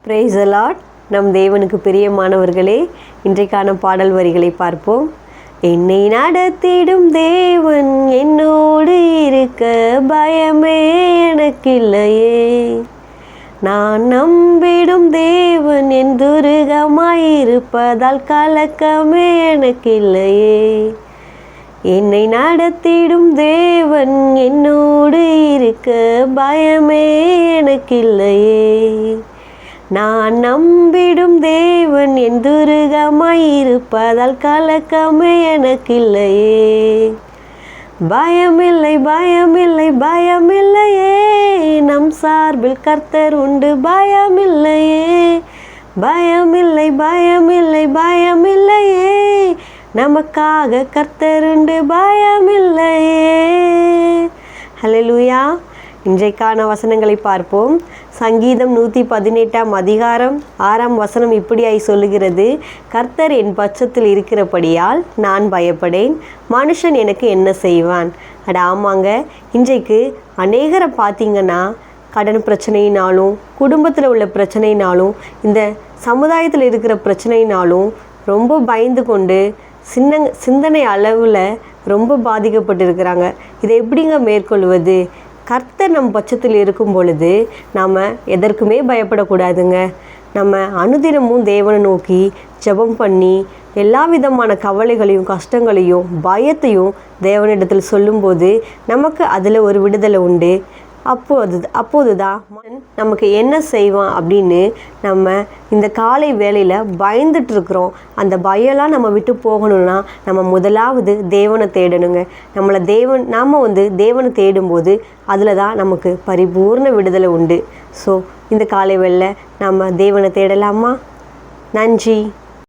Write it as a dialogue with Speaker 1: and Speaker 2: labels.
Speaker 1: Praise the Lord. நம் தேவனுக்கு பிரியமானவர்களே, இன்றைக்கான பாடல் வரிகளை பார்ப்போம். என்னை நடத்திடும் தேவன் என்னோடு இருக்க பயமே எனக்கில்லையே. நான் நம்பிடும் தேவன் என் துருகமாயிருப்பதால் கலக்கமே எனக்கில்லையே. என்னை நடத்திடும் தேவன் என்னோடு இருக்க பயமே எனக்கில்லையே. நான் நம்பிடும் தேவன் என் துருகமாயிருப்பதால் கலக்கமே எனக்கில்லையே. பயமில்லை பயமில்லை பயமில்லையே, நம் சார்பில் கர்த்தர் உண்டு பயமில்லையே. பயமில்லை பயமில்லை பயமில்லையே, நமக்காக கர்த்தர் உண்டு பயமில்லையே. ஹல்லேலூயா. இன்றைக்கான வசனங்களை பார்ப்போம். சங்கீதம் 118 அதிகாரம் 6 இப்படியாய் சொல்லுகிறது. கர்த்தர் என் பட்சத்தில் இருக்கிறபடியால் நான் பயப்படேன், மனுஷன் எனக்கு என்ன செய்வான். ஆமாங்க, இன்றைக்கு அநேகரை பார்த்தீங்கன்னா கடன் பிரச்சனையினாலும், குடும்பத்தில் உள்ள பிரச்சனையினாலும், இந்த சமுதாயத்தில் இருக்கிற பிரச்சனையினாலும் ரொம்ப பயந்து கொண்டு சிந்தனை அளவில் ரொம்ப பாதிக்கப்பட்டிருக்கிறாங்க. இதை எப்படிங்க மேற்கொள்வது? கர்த்தர் நம் பட்சத்தில் இருக்கும் பொழுது நாம் எதற்குமே பயப்படக்கூடாதுங்க. நம்ம அனுதினமும் தேவனை நோக்கி ஜெபம் பண்ணி எல்லா விதமான கவலைகளையும் கஷ்டங்களையும் பயத்தையும் தேவனிடத்தில் சொல்லும்போது நமக்கு அதில் ஒரு விடுதலை உண்டு. அப்போது தான் நமக்கு என்ன செய்வான் அப்படின்னு நம்ம இந்த காலை வேளையில் பயந்துட்டுருக்குறோம். அந்த பயம்லாம் நம்ம விட்டு போகணும்னா நம்ம முதலாவது தேவனை தேடணுங்க. நாம் தேவனை தேடும்போது அதில் தான் நமக்கு பரிபூர்ண விடுதலை உண்டு. ஸோ இந்த காலை வேளையில் நம்ம தேவனை தேடலாமா? நன்றி.